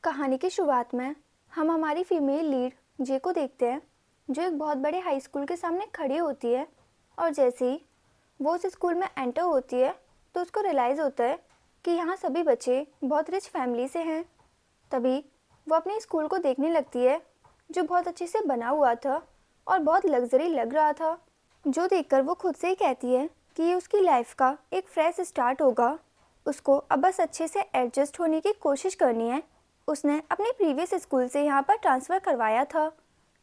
कहानी की शुरुआत में हम हमारी फीमेल लीड जे को देखते हैं, जो एक बहुत बड़े हाई स्कूल के सामने खड़ी होती है। और जैसे ही वो उस स्कूल में एंटर होती है तो उसको रियलाइज़ होता है कि यहाँ सभी बच्चे बहुत रिच फैमिली से हैं। तभी वो अपने स्कूल को देखने लगती है, जो बहुत अच्छे से बना हुआ था और बहुत लग्जरी लग रहा था, जो देखकर वो खुद से ही कहती है कि ये उसकी लाइफ का एक फ्रेश स्टार्ट होगा। उसको अब बस अच्छे से एडजस्ट होने की कोशिश करनी है। उसने अपने प्रीवियस स्कूल से यहाँ पर ट्रांसफ़र करवाया था,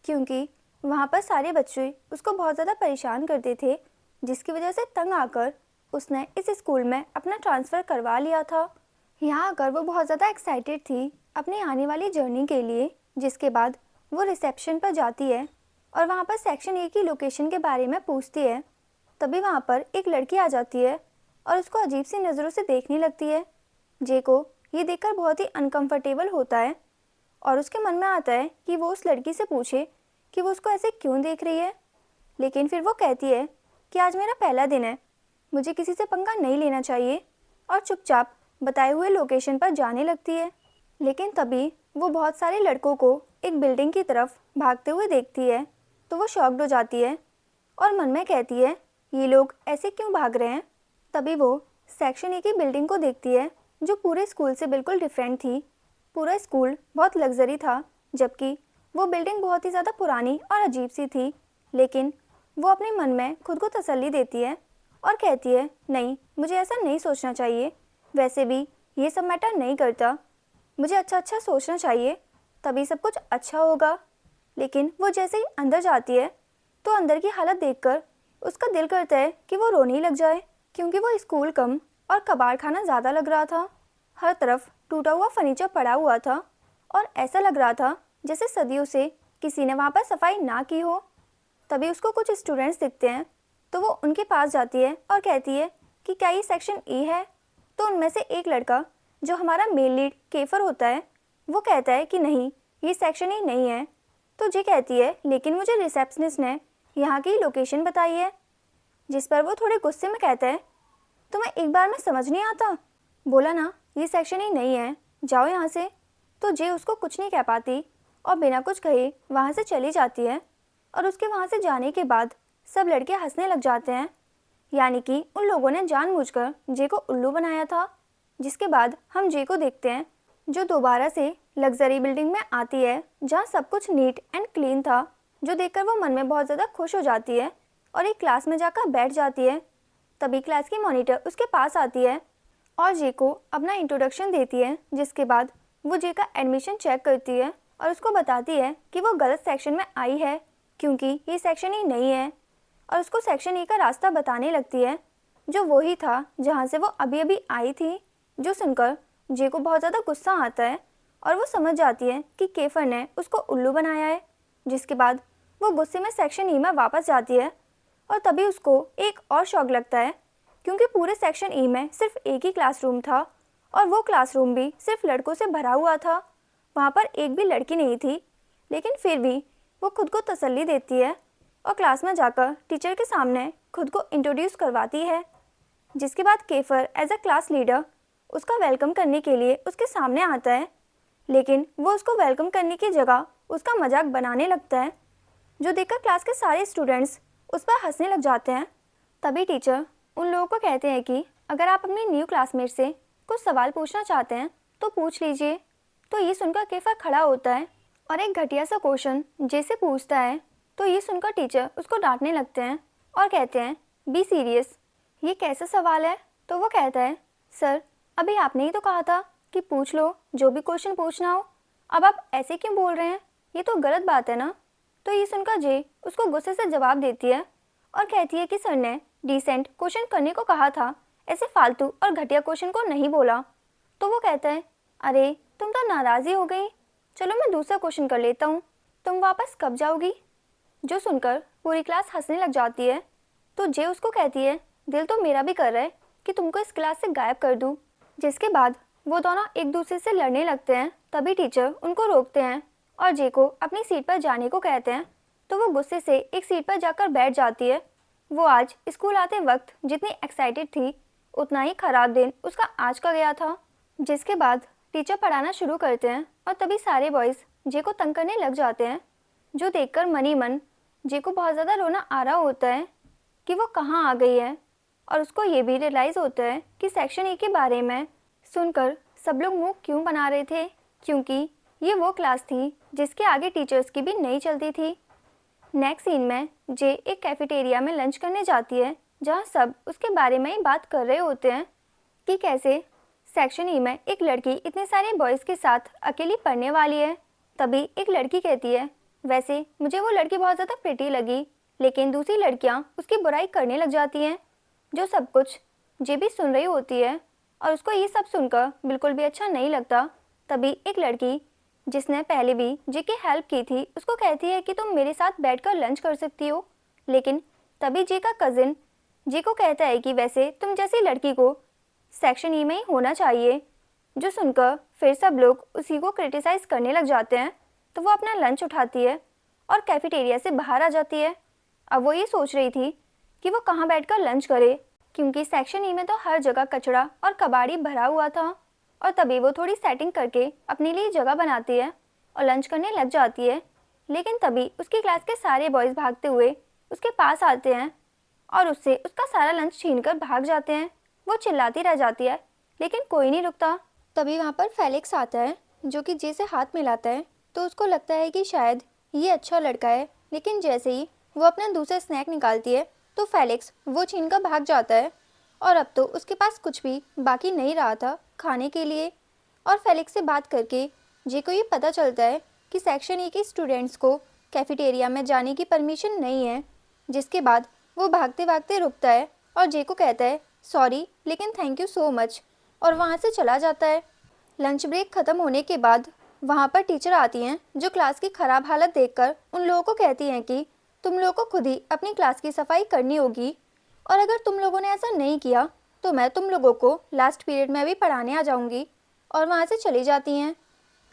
क्योंकि वहाँ पर सारे बच्चे उसको बहुत ज़्यादा परेशान करते थे, जिसकी वजह से तंग आकर उसने इस स्कूल में अपना ट्रांसफ़र करवा लिया था। यहाँ आकर वो बहुत ज़्यादा एक्साइटेड थी अपनी आने वाली जर्नी के लिए। जिसके बाद वो रिसेप्शन पर जाती है और वहाँ पर सेक्शन ए की लोकेशन के बारे में पूछती है। तभी वहाँ पर एक लड़की आ जाती है और उसको अजीब सी नज़रों से देखने लगती है। जे को ये देखकर बहुत ही अनकंफर्टेबल होता है और उसके मन में आता है कि वो उस लड़की से पूछे कि वो उसको ऐसे क्यों देख रही है। लेकिन फिर वो कहती है कि आज मेरा पहला दिन है, मुझे किसी से पंगा नहीं लेना चाहिए, और चुपचाप बताए हुए लोकेशन पर जाने लगती है। लेकिन तभी वो बहुत सारे लड़कों को एक बिल्डिंग की तरफ भागते हुए देखती है, तो वो शॉक्ड हो जाती है और मन में कहती है ये लोग ऐसे क्यों भाग रहे हैं। तभी वो सेक्शन ए की बिल्डिंग को देखती है, जो पूरे स्कूल से बिल्कुल डिफरेंट थी। पूरा स्कूल बहुत लग्जरी था, जबकि वो बिल्डिंग बहुत ही ज़्यादा पुरानी और अजीब सी थी। लेकिन वो अपने मन में खुद को तसल्ली देती है और कहती है नहीं, मुझे ऐसा नहीं सोचना चाहिए, वैसे भी ये सब मैटर नहीं करता, मुझे अच्छा अच्छा सोचना चाहिए, तभी सब कुछ अच्छा होगा। लेकिन वो जैसे ही अंदर जाती है तो अंदर की हालत देखकर उसका दिल करता है कि वो रोने ही लग जाए, क्योंकि वो स्कूल कम और कबाड़ खाना ज़्यादा लग रहा था। हर तरफ टूटा हुआ फर्नीचर पड़ा हुआ था और ऐसा लग रहा था जैसे सदियों से किसी ने वहाँ पर सफाई ना की हो। तभी उसको कुछ स्टूडेंट्स दिखते हैं, तो वो उनके पास जाती है और कहती है कि क्या ये सेक्शन ई है। तो उनमें से एक लड़का, जो हमारा मेल लीड केफर होता है, वो कहता है कि नहीं, ये सेक्शन ई नहीं है। तो जी कहती है लेकिन मुझे रिसेप्शनिस्ट ने यहाँ की लोकेशन बताई है। जिस पर वो थोड़े गुस्से में कहता है तुम्हें एक बार में समझ नहीं आता, बोला ना ये सेक्शन ही नहीं है, जाओ यहाँ से। तो जे उसको कुछ नहीं कह पाती और बिना कुछ कहे वहाँ से चली जाती है। और उसके वहाँ से जाने के बाद सब लड़के हंसने लग जाते हैं, यानी कि उन लोगों ने जानबूझकर जे को उल्लू बनाया था। जिसके बाद हम जे को देखते हैं, जो दोबारा से लग्जरी बिल्डिंग में आती है, जहाँ सब कुछ नीट एंड क्लीन था, जो देखकर वो मन में बहुत ज़्यादा खुश हो जाती है और एक क्लास में जाकर बैठ जाती है। तभी क्लास की मॉनिटर उसके पास आती है और जे को अपना इंट्रोडक्शन देती है। जिसके बाद वो जे का एडमिशन चेक करती है और उसको बताती है कि वो गलत सेक्शन में आई है, क्योंकि ये सेक्शन ही नहीं है, और उसको सेक्शन ई का रास्ता बताने लगती है, जो वही था जहाँ से वो अभी अभी आई थी। जो सुनकर जे को बहुत ज़्यादा गुस्सा आता है और वो समझ जाती है कि केफर ने उसको उल्लू बनाया है। जिसके बाद वो गुस्से में सेक्शन ई में वापस जाती है और तभी उसको एक और शॉक लगता है, क्योंकि पूरे सेक्शन ई में सिर्फ एक ही क्लासरूम था और वो क्लासरूम भी सिर्फ लड़कों से भरा हुआ था। वहाँ पर एक भी लड़की नहीं थी। लेकिन फिर भी वो खुद को तसल्ली देती है और क्लास में जाकर टीचर के सामने खुद को इंट्रोड्यूस करवाती है। जिसके बाद केफर एज अ क्लास लीडर उसका वेलकम करने के लिए उसके सामने आता है, लेकिन वो उसको वेलकम करने की जगह उसका मजाक बनाने लगता है, जो देखकर क्लास के सारे स्टूडेंट्स उस पर हंसने लग जाते हैं। तभी टीचर उन लोगों को कहते हैं कि अगर आप अपनी न्यू क्लासमेट से कुछ सवाल पूछना चाहते हैं तो पूछ लीजिए। तो ये सुनकर केफर खड़ा होता है और एक घटिया सा क्वेश्चन जैसे पूछता है। तो ये सुनकर टीचर उसको डांटने लगते हैं और कहते हैं बी सीरियस, ये कैसा सवाल है। तो वो कहता है सर, अभी आपने ही तो कहा था कि पूछ लो जो भी क्वेश्चन पूछना हो, अब आप ऐसे क्यों बोल रहे हैं, ये तो गलत बात है ना। तो ये सुनकर जे उसको गुस्से से जवाब देती है और कहती है कि सर ने डिसेंट क्वेश्चन करने को कहा था, ऐसे फालतू और घटिया क्वेश्चन को नहीं बोला। तो वो कहता है अरे तुम तो नाराज़ी हो गई, चलो मैं दूसरा क्वेश्चन कर लेता हूँ, तुम वापस कब जाओगी। जो सुनकर पूरी क्लास हंसने लग जाती है। तो जे उसको कहती है दिल तो मेरा भी कर रहा है कि तुमको इस क्लास से गायब कर दूँ। जिसके बाद वो दोनों एक दूसरे से लड़ने लगते हैं। तभी टीचर उनको रोकते हैं और जे को अपनी सीट पर जाने को कहते हैं। तो वो गुस्से से एक सीट पर जाकर बैठ जाती है। वो आज स्कूल आते वक्त जितनी एक्साइटेड थी, उतना ही खराब दिन उसका आज का गया था। जिसके बाद टीचर पढ़ाना शुरू करते हैं और तभी सारे बॉयज़ जे को तंग करने लग जाते हैं, जो देखकर मन ही मन जे को बहुत ज़्यादा रोना आ रहा होता है कि वो कहाँ आ गई है। और उसको ये भी रियलाइज़ होता है कि सेक्शन ए के बारे में सुनकर सब लोग मुंह क्यों बना रहे थे, क्योंकि ये वो क्लास थी जिसके आगे टीचर्स की भी नहीं चलती थी। नेक्स्ट सीन में जे एक कैफेटेरिया में लंच करने जाती है, जहाँ सब उसके बारे में ही बात कर रहे होते हैं कि कैसे सेक्शन ई में एक लड़की इतने सारे बॉयज़ के साथ अकेली पढ़ने वाली है। तभी एक लड़की कहती है, वैसे मुझे वो लड़की बहुत ज़्यादा प्रिटी लगी, लेकिन दूसरी लड़कियाँ उसकी बुराई करने लग जाती हैं। जो सब कुछ जे भी सुन रही होती है और उसको ये सब सुनकर बिल्कुल भी अच्छा नहीं लगता। तभी एक लड़की जिसने पहले भी जे की हेल्प की थी उसको कहती है कि तुम मेरे साथ बैठकर लंच कर सकती हो, लेकिन तभी जे का कज़िन जे को कहता है कि वैसे तुम जैसी लड़की को सेक्शन ई में ही होना चाहिए। जो सुनकर फिर सब लोग उसी को क्रिटिसाइज़ करने लग जाते हैं। तो वो अपना लंच उठाती है और कैफेटेरिया से बाहर आ जाती है। अब वो ये सोच रही थी कि वो कहाँ बैठकर लंच करे, क्योंकि सेक्शन ई में तो हर जगह कचरा और कबाड़ी भरा हुआ था। और तभी वो थोड़ी सेटिंग करके अपने लिए जगह बनाती है और लंच करने लग जाती है। लेकिन तभी उसकी क्लास के सारे बॉयज़ भागते हुए उसके पास आते हैं और उससे उसका सारा लंच छीनकर भाग जाते हैं। वो चिल्लाती रह जाती है, लेकिन कोई नहीं रुकता। तभी वहाँ पर फेलिक्स आता है, जो कि जे से हाथ मिलाता है। तो उसको लगता है कि शायद ये अच्छा लड़का है, लेकिन जैसे ही वो अपना दूसरा स्नैक निकालती है तो फेलिक्स वो छीनकर भाग जाता है। और अब तो उसके पास कुछ भी बाकी नहीं रहा था खाने के लिए। और फेलिक्स से बात करके जे को ये पता चलता है कि सेक्शन ए के स्टूडेंट्स को कैफेटेरिया में जाने की परमिशन नहीं है। जिसके बाद वो भागते भागते रुकता है और जे को कहता है सॉरी, लेकिन थैंक यू सो मच, और वहाँ से चला जाता है। लंच ब्रेक ख़त्म होने के बाद वहाँ पर टीचर आती हैं, जो क्लास की ख़राब हालत देखकर उन लोगों को कहती हैं कि तुम लोगों को खुद ही अपनी क्लास की सफाई करनी होगी, और अगर तुम लोगों ने ऐसा नहीं किया तो मैं तुम लोगों को लास्ट पीरियड में भी पढ़ाने आ जाऊंगी। और वहाँ से चली जाती हैं।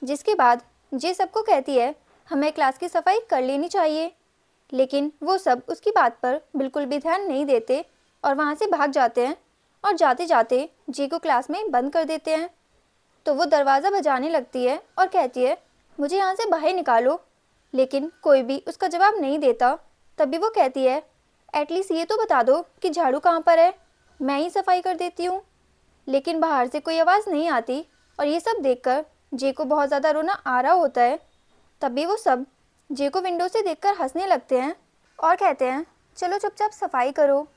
जिसके बाद जे सबको कहती है हमें क्लास की सफाई कर लेनी चाहिए, लेकिन वो सब उसकी बात पर बिल्कुल भी ध्यान नहीं देते और वहाँ से भाग जाते हैं। और जाते जाते जे को क्लास में बंद कर देते हैं। तो वो दरवाज़ा बजाने लगती है और कहती है मुझे यहाँ से बाहर निकालो, लेकिन कोई भी उसका जवाब नहीं देता। तभी वो कहती है एटलीस्ट ये तो बता दो कि झाड़ू कहाँ पर है, मैं ही सफाई कर देती हूँ। लेकिन बाहर से कोई आवाज़ नहीं आती और ये सब देखकर जे को बहुत ज़्यादा रोना आ रहा होता है। तभी वो सब जे को विंडो से देखकर हंसने लगते हैं और कहते हैं चलो चुपचाप सफाई करो।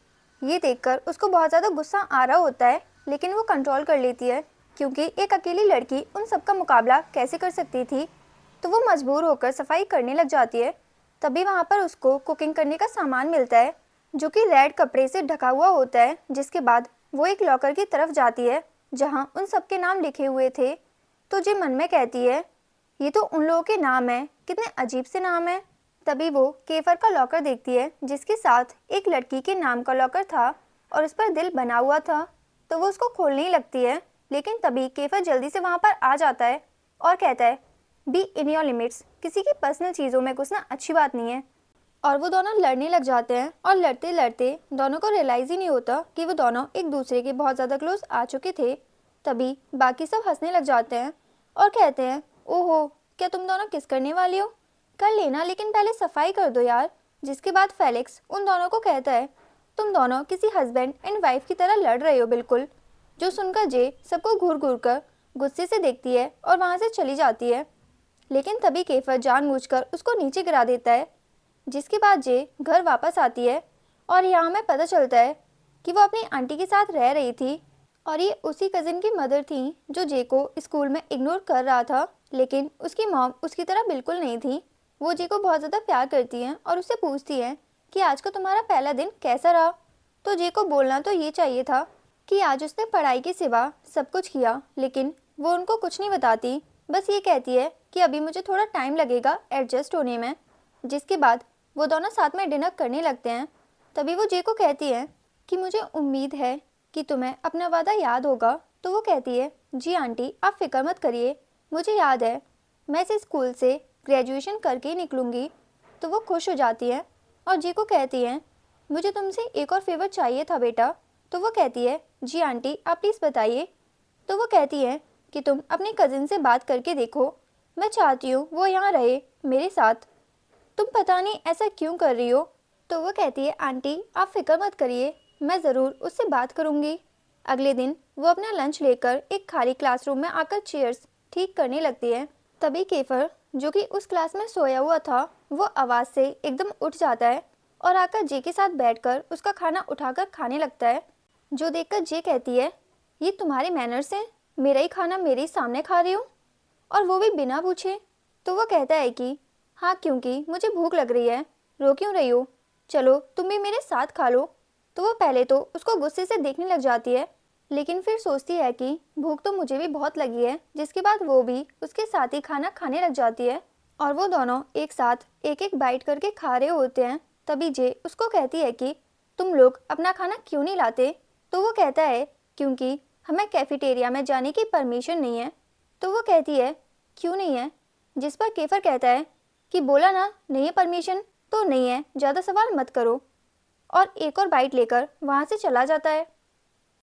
ये देखकर उसको बहुत ज़्यादा गुस्सा आ रहा होता है, लेकिन वो कंट्रोल कर लेती है, क्योंकि एक अकेली लड़की उन सब का मुकाबला कैसे कर सकती थी। तो वो मजबूर होकर सफाई करने लग जाती है। तभी वहाँ पर उसको कुकिंग करने का सामान मिलता है, जो कि रेड कपड़े से ढका हुआ होता है। जिसके बाद वो एक लॉकर की तरफ जाती है, जहाँ उन सब के नाम लिखे हुए थे। तो जे मन में कहती है ये तो उन लोगों के नाम हैं, कितने अजीब से नाम हैं। तभी वो केफर का लॉकर देखती है, जिसके साथ एक लड़की के नाम का लॉकर था और उस पर दिल बना हुआ था। तो वो उसको खोलने ही लगती है, लेकिन तभी केफर जल्दी से वहाँ पर आ जाता है और कहता है बी इन योर लिमिट्स, किसी की पर्सनल चीज़ों में घुसना अच्छी बात नहीं है। और वो दोनों लड़ने लग जाते हैं और लड़ते लड़ते दोनों को रियलाइज़ ही नहीं होता कि वो दोनों एक दूसरे के बहुत ज़्यादा क्लोज आ चुके थे। तभी बाकी सब हंसने लग जाते हैं और कहते हैं ओहो, क्या तुम दोनों किस करने वाली हो, कर लेना, लेकिन पहले सफाई कर दो यार। जिसके बाद फेलिक्स उन दोनों को कहता है तुम दोनों किसी हस्बैंड एंड वाइफ की तरह लड़ रहे हो बिल्कुल। जो सुनकर जे सबको घूर घूर कर गुस्से से देखती है और वहाँ से चली जाती है। लेकिन तभी केफर जानबूझकर उसको नीचे गिरा देता है। जिसके बाद जे घर वापस आती है और यहाँ हमें पता चलता है कि वो अपनी आंटी के साथ रह रही थी और ये उसी कज़िन की मदर थी जो जे को स्कूल में इग्नोर कर रहा था। लेकिन उसकी मॉम उसकी तरह बिल्कुल नहीं थी। वो जे को बहुत ज़्यादा प्यार करती हैं और उससे पूछती हैं कि आज का तुम्हारा पहला दिन कैसा रहा। तो जे को बोलना तो ये चाहिए था कि आज उसने पढ़ाई के सिवा सब कुछ किया, लेकिन वो उनको कुछ नहीं बताती, बस ये कहती है कि अभी मुझे थोड़ा टाइम लगेगा एडजस्ट होने में। जिसके बाद वो दोनों साथ में डिनर करने लगते हैं। तभी वो जे को कहती है कि मुझे उम्मीद है कि तुम्हें अपना वादा याद होगा। तो वो कहती है जी आंटी, आप फिक्र मत करिए, मुझे याद है, मैं इस स्कूल से ग्रेजुएशन करके ही निकलूँगी। तो वो खुश हो जाती है और जे को कहती है मुझे तुमसे एक और फेवर चाहिए था बेटा। तो वो कहती है जी आंटी, आप प्लीज़ बताइए। तो वो कहती है कि तुम अपनी कज़िन से बात करके देखो। मैं चाहती हूँ वो यहाँ रहे मेरे साथ। तुम पता नहीं ऐसा क्यों कर रही हो। तो वो कहती है, आंटी आप फिक्र मत करिए, मैं ज़रूर उससे बात करूँगी। अगले दिन वो अपना लंच लेकर एक खाली क्लासरूम में आकर चेयर्स ठीक करने लगती है। तभी केफर, जो कि उस क्लास में सोया हुआ था, वो आवाज़ से एकदम उठ जाता है और आकर जे के साथ बैठकर उसका खाना उठाकर खाने लगता है। जो देखकर जे कहती है, ये तुम्हारे मैनर्स हैं, मेरा ही खाना मेरे ही सामने खा रही हो, और वो भी बिना पूछे। तो वो कहता है कि हाँ, क्योंकि मुझे भूख लग रही है, रो क्यों रही हो, चलो तुम भी मेरे साथ खा लो। तो वो पहले तो उसको गुस्से से देखने लग जाती है, लेकिन फिर सोचती है कि भूख तो मुझे भी बहुत लगी है, जिसके बाद वो भी उसके साथ ही खाना खाने लग जाती है और वो दोनों एक साथ एक एक बाइट करके खा रहे होते हैं। तभी जे उसको कहती है कि तुम लोग अपना खाना क्यों नहीं लाते। तो वो कहता है, क्योंकि हमें कैफेटेरिया में जाने की परमिशन नहीं है। तो वो कहती है, क्यों नहीं है। जिस पर केफर कहता है कि बोला ना नहीं है परमिशन, तो नहीं है, ज़्यादा सवाल मत करो, और एक और बाइट लेकर वहाँ से चला जाता है।